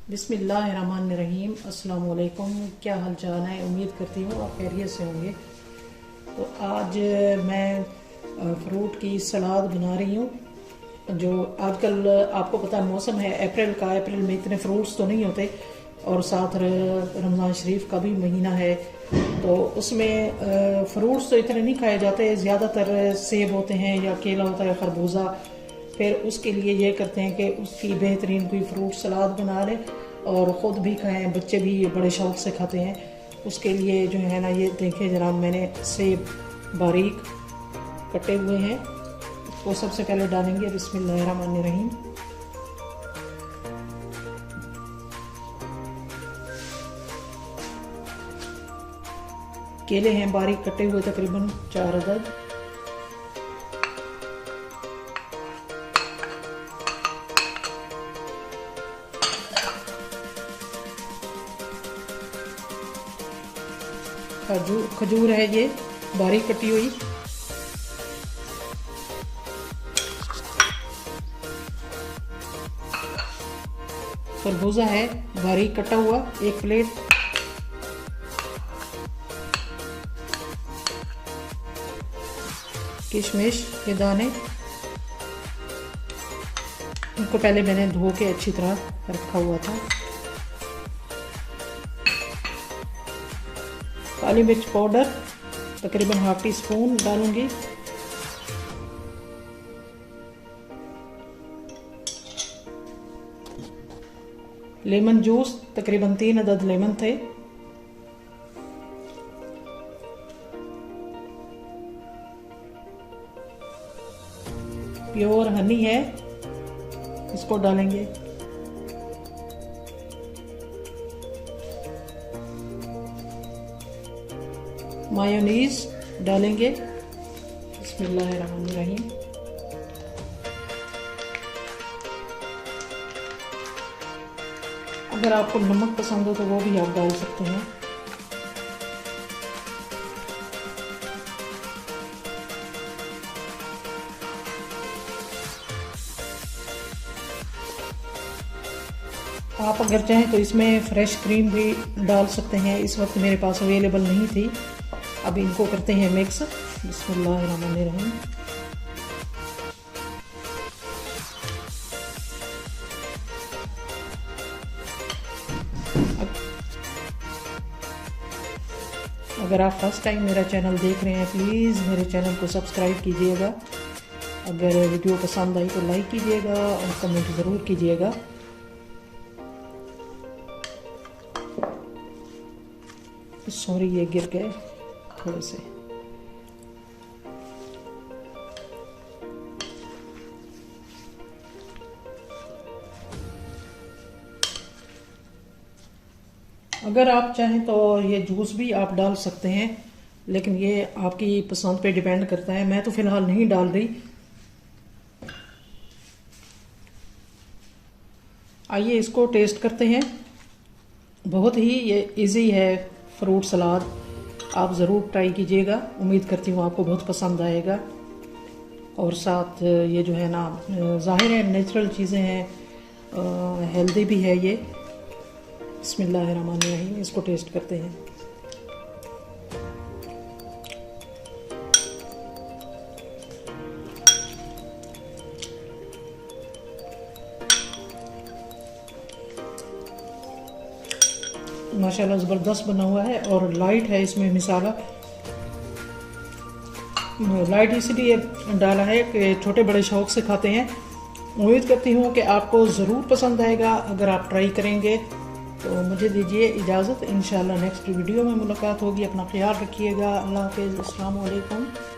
बिस्मिल्लाहिर्रहमानिर्रहीम। अस्सलाम वालेकुम। क्या हाल चाल है? उम्मीद करती हूँ आप खैरियत से होंगे। तो आज मैं फ्रूट की सलाद बना रही हूँ। जो आजकल आपको पता है मौसम है अप्रैल का, अप्रैल में इतने फ्रूट्स तो नहीं होते और साथ रमज़ान शरीफ का भी महीना है, तो उसमें फ्रूट्स तो इतने नहीं खाए जाते। ज़्यादातर सेब होते हैं या केला होता है, खरबूजा। फिर उसके लिए ये करते हैं कि उसकी बेहतरीन कोई फ्रूट सलाद बना लें और ख़ुद भी खाएं, बच्चे भी बड़े शौक़ से खाते हैं। उसके लिए जो है ना, ये देखें जनाब, मैंने सेब बारीक कटे हुए हैं, वो सबसे पहले डालेंगे। बिस्मिल्लाहिर्रहमानिर्रहीम। केले हैं बारीक कटे हुए, तकरीबन 4 अदद। खजूर है ये बारीक कटी हुई। खरबूजा है बारीक कटा हुआ, 1 प्लेट। किशमिश के दाने, इनको पहले मैंने धो के अच्छी तरह रखा हुआ था। काली मिर्च पाउडर तकरीबन ½ टीस्पून डालूंगी। लेमन जूस तकरीबन 3 अदद लेमन थे। प्योर हनी है, इसको डालेंगे। मायोनीज डालेंगे। बिस्मिल्लाहिर्रहमानिर्रहीम। अगर आपको नमक पसंद हो तो वो भी आप डाल सकते हैं। आप अगर चाहें तो इसमें फ्रेश क्रीम भी डाल सकते हैं, इस वक्त मेरे पास अवेलेबल नहीं थी। अब इनको करते हैं मिक्स। बिस्मिल्लाहिर्रहमानिर्रहीम। अगर आप फर्स्ट टाइम मेरा चैनल देख रहे हैं, प्लीज़ मेरे चैनल को सब्सक्राइब कीजिएगा। अगर वीडियो पसंद आई तो लाइक कीजिएगा और कमेंट ज़रूर कीजिएगा। सॉरी, ये गिर गए थोड़े से। अगर आप चाहें तो ये जूस भी आप डाल सकते हैं, लेकिन ये आपकी पसंद पे डिपेंड करता है। मैं तो फिलहाल नहीं डाल रही। आइए इसको टेस्ट करते हैं। बहुत ही ये इजी है फ्रूट सलाद, आप ज़रूर ट्राई कीजिएगा। उम्मीद करती हूँ आपको बहुत पसंद आएगा। और साथ ये जो है ना, ज़ाहिर है नेचुरल चीज़ें हैं, हेल्दी भी है ये। बिस्मिल्लाहिर्रहमानिर्रहीम। इसको टेस्ट करते हैं। माशाल्लाह ज़बरदस्त बना हुआ है और लाइट है इसमें मसाला। लाइट इसलिए डाला है कि छोटे बड़े शौक़ से खाते हैं। उम्मीद करती हूँ कि आपको ज़रूर पसंद आएगा अगर आप ट्राई करेंगे। तो मुझे दीजिए इजाज़त। इंशाल्लाह नेक्स्ट वीडियो में मुलाकात होगी। अपना ख्याल रखिएगा। अल्लाह हाफ़िज़। अस्सलाम वालेकुम।